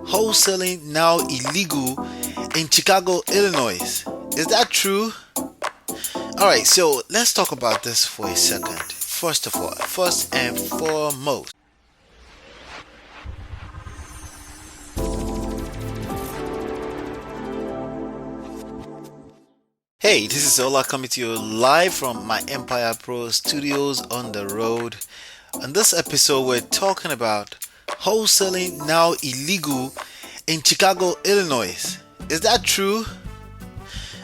wholesaling now illegal in Chicago, Illinois. Is that true? Alright, so let's talk about this for a second. First of all, first and foremost, hey, this is Ola coming to you live from my Empire Pro studios on the road. On this episode, we're talking about wholesaling now illegal in Chicago, Illinois. Is that true?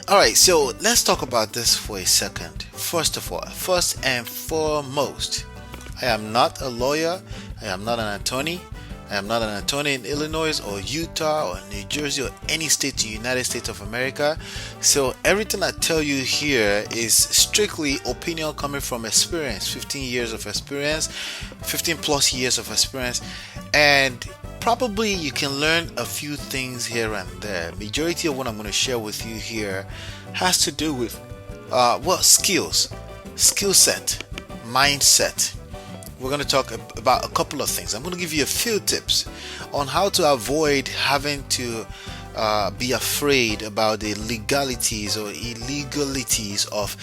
Alright, so let's talk about this for a second. First of all, first and foremost, I am not a lawyer, I am not an attorney. I am not an attorney in Illinois or Utah or New Jersey or any state in the United States of America. So everything I tell you here is strictly opinion coming from experience, 15 years of experience, 15 plus years of experience, and probably you can learn a few things here and there. Majority of what I'm going to share with you here has to do with skills, skill set, mindset. We're going to talk about a couple of things. I'm going to give you a few tips on how to avoid having to be afraid about the legalities or illegalities of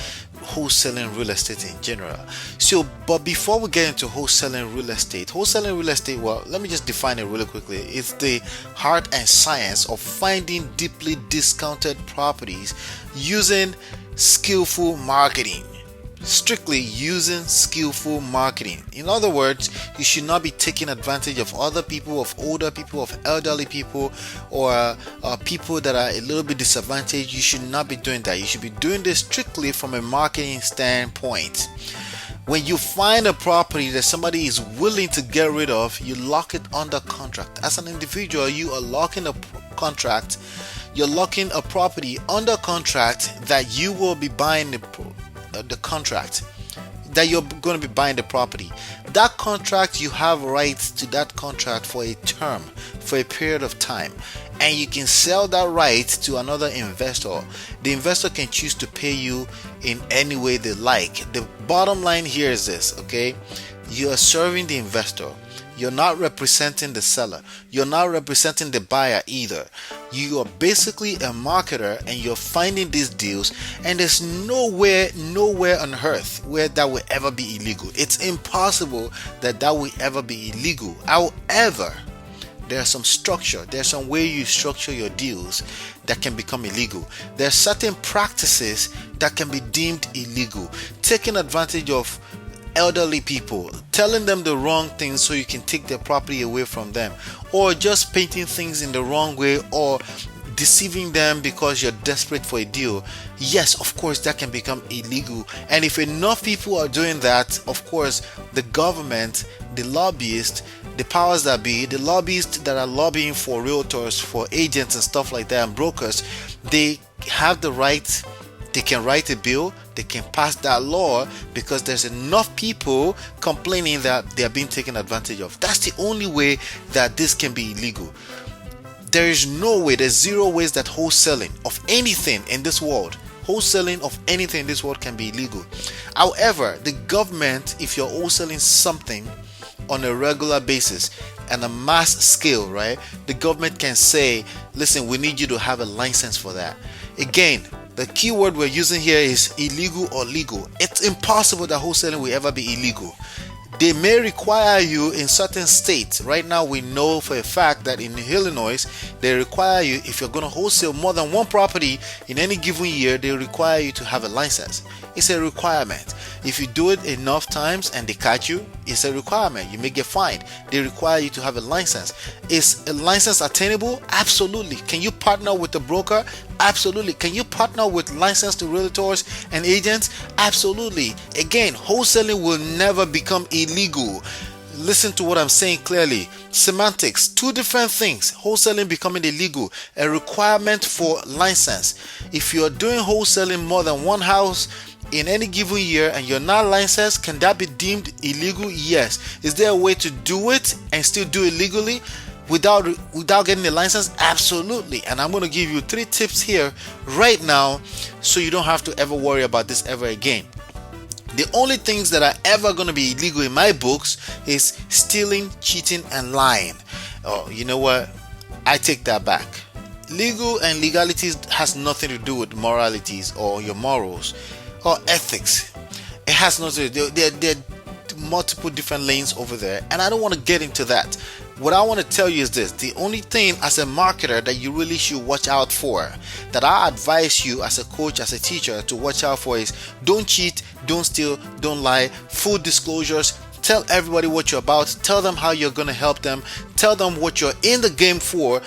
wholesaling real estate in general. So, but before we get into wholesaling real estate, well, let me just define it really quickly. It's the art and science of finding deeply discounted properties using skillful marketing. Strictly using skillful marketing. In other words, you should not be taking advantage of other people, of older people, of elderly people, or people that are a little bit disadvantaged. You should not be doing that. You should be doing this strictly from a marketing standpoint. When you find a property that somebody is willing to get rid of, you lock it under contract. As an individual, you are locking a contract. You're locking a property under contract that you will be buying the contract, that you're going to be buying the property. That contract, you have rights to that contract for a term, for a period of time, and you can sell that right to another investor. The investor can choose to pay you in any way they like. The bottom line here is this, okay? You are serving the investor. You're not representing the seller. You're not representing the buyer either. You are basically a marketer and you're finding these deals, and there's nowhere on earth where that will ever be illegal. It's impossible that will ever be illegal. However, there's some structure, there's some way you structure your deals that can become illegal. There are certain practices that can be deemed illegal. Taking advantage of elderly people, telling them the wrong things so you can take their property away from them, or just painting things in the wrong way, or deceiving them because you're desperate for a deal. Yes, of course, that can become illegal. And if enough people are doing that, of course, the government, the lobbyists, the powers that be, the lobbyists that are lobbying for realtors, for agents and stuff like that, and brokers, they have the right. They can write a bill, they can pass that law, because there's enough people complaining that they are being taken advantage of. That's the only way that this can be illegal. There is no way, there's zero ways that wholesaling of anything in this world, can be illegal. However, the government, if you're wholesaling something on a regular basis and a mass scale, right, the government can say, listen, we need you to have a license for that. Again, the key word we're using here is illegal or legal. It's impossible that wholesaling will ever be illegal. They may require you in certain states. Right now, we know for a fact that in Illinois, they require you, if you're going to wholesale more than one property in any given year, they require you to have a license. It's a requirement. If you do it enough times and they catch you, it's a requirement. You may get fined. They require you to have a license. Is a license attainable? Absolutely. Can you partner with a broker? Absolutely. Can you partner with licensed realtors and agents? Absolutely. Again, wholesaling will never become illegal. Listen to what I'm saying clearly. Semantics, two different things. Wholesaling becoming illegal, a requirement for license. If you're doing wholesaling more than one house in any given year and you're not licensed, can that be deemed illegal? Yes. Is there a way to do it and still do it legally without getting a license? Absolutely. And I'm going to give you 3 tips here right now so you don't have to ever worry about this ever again. The only things that are ever going to be illegal in my books is stealing, cheating, and lying. Oh, you know what? I take that back. Legal and legalities has nothing to do with moralities or your morals or ethics. It has nothing to do. There are multiple different lanes over there, and I don't want to get into that. What I want to tell you is this: the only thing as a marketer that you really should watch out for, that I advise you as a coach, as a teacher, to watch out for is don't cheat, don't steal, don't lie, full disclosures. Tell everybody what you're about. Tell them how you're going to help them. Tell them what you're in the game for,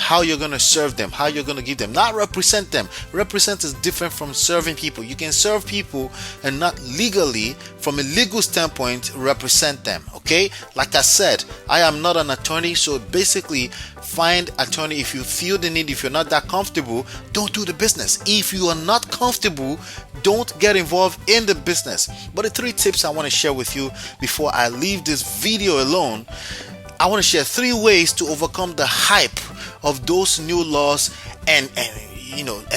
how you're going to serve them, how you're going to give them. Not represent them. Represent is different from serving people. You can serve people and not legally, from a legal standpoint, represent them. Okay? Like I said, I am not an attorney, so basically find attorney if you feel the need. If you're not that comfortable, don't do the business. If you are not comfortable, don't get involved in the business. But the 3 tips I want to share with you before I leave this video alone, I want to share 3 ways to overcome the hype of those new laws, and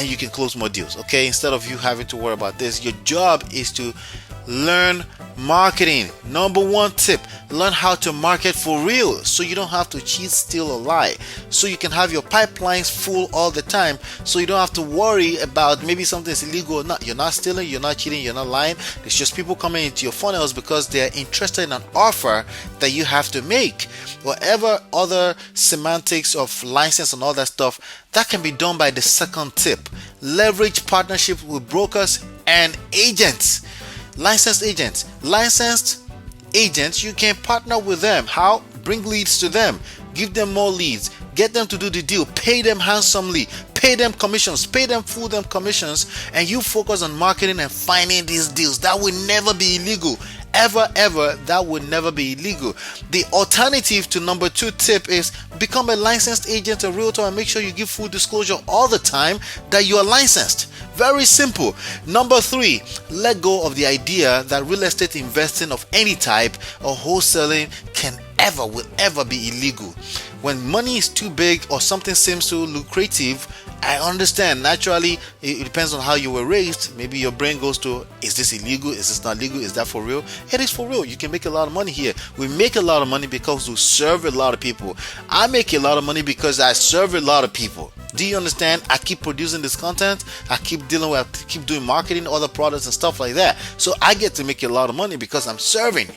you can close more deals. Okay, instead of you having to worry about this, your job is to learn marketing. Number 1 tip: learn how to market for real, so you don't have to cheat, steal, or lie, so you can have your pipelines full all the time, so you don't have to worry about maybe something is illegal or not. You're not stealing, you're not cheating, you're not lying. It's just people coming into your funnels because they're interested in an offer that you have to make. Whatever other semantics of license and all that stuff, that can be done by the 2nd tip: leverage partnerships with brokers and agents. Licensed agents, you can partner with them. How? Bring leads to them, give them more leads, get them to do the deal, pay them handsomely, pay them commissions, pay them full them commissions, and you focus on marketing and finding these deals. That will never be illegal. Ever, that would never be illegal. The alternative to number 2 tip is become a licensed agent, a realtor, and make sure you give full disclosure all the time that you are licensed. Very simple. Number 3, let go of the idea that real estate investing of any type or wholesaling will ever be illegal. When money is too big or something seems too lucrative, I understand. Naturally, it depends on how you were raised. Maybe your brain goes to, is this illegal? Is this not legal? Is that for real? It is for real. You can make a lot of money here. We make a lot of money because we serve a lot of people. I make a lot of money because I serve a lot of people. Do you understand? I keep producing this content. I keep doing marketing, other products and stuff like that. So I get to make a lot of money because I'm serving.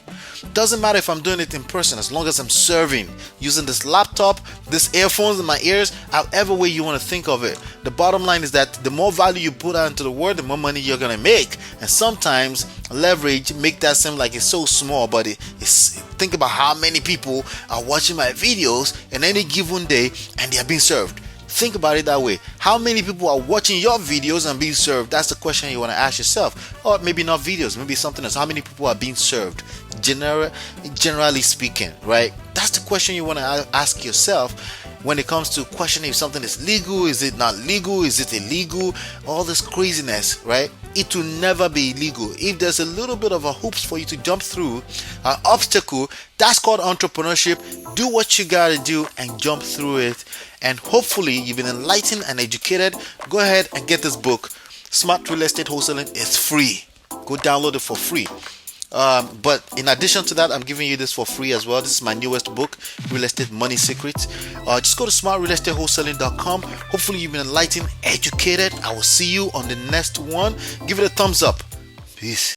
Doesn't matter if I'm doing it in person, as long as I'm serving, using this laptop, this earphones in my ears, however way you want to think of it. The bottom line is that the more value you put out into the world, the more money you're going to make. And sometimes leverage make that seem like it's so small, but think about how many people are watching my videos in any given day and they are being served. Think about it that way. How many people are watching your videos and being served? That's the question you want to ask yourself. Or maybe not videos, maybe something else. How many people are being served? Generally speaking, right? That's the question you want to ask yourself when it comes to questioning if something is legal, is it not legal, is it illegal, all this craziness, right? It will never be illegal. If there's a little bit of a hoops for you to jump through, an obstacle, that's called entrepreneurship. Do what you gotta do and jump through it. And hopefully you've been enlightened and educated. Go ahead and get this book. Smart Real Estate Wholesaling is free. Go download it for free. But in addition to that, I'm giving you this for free as well. This is my newest book, Real Estate Money Secrets. Just go to smartrealestateWholesaling.com. Hopefully you've been enlightened, educated. I will see you on the next one. Give it a thumbs up. Peace.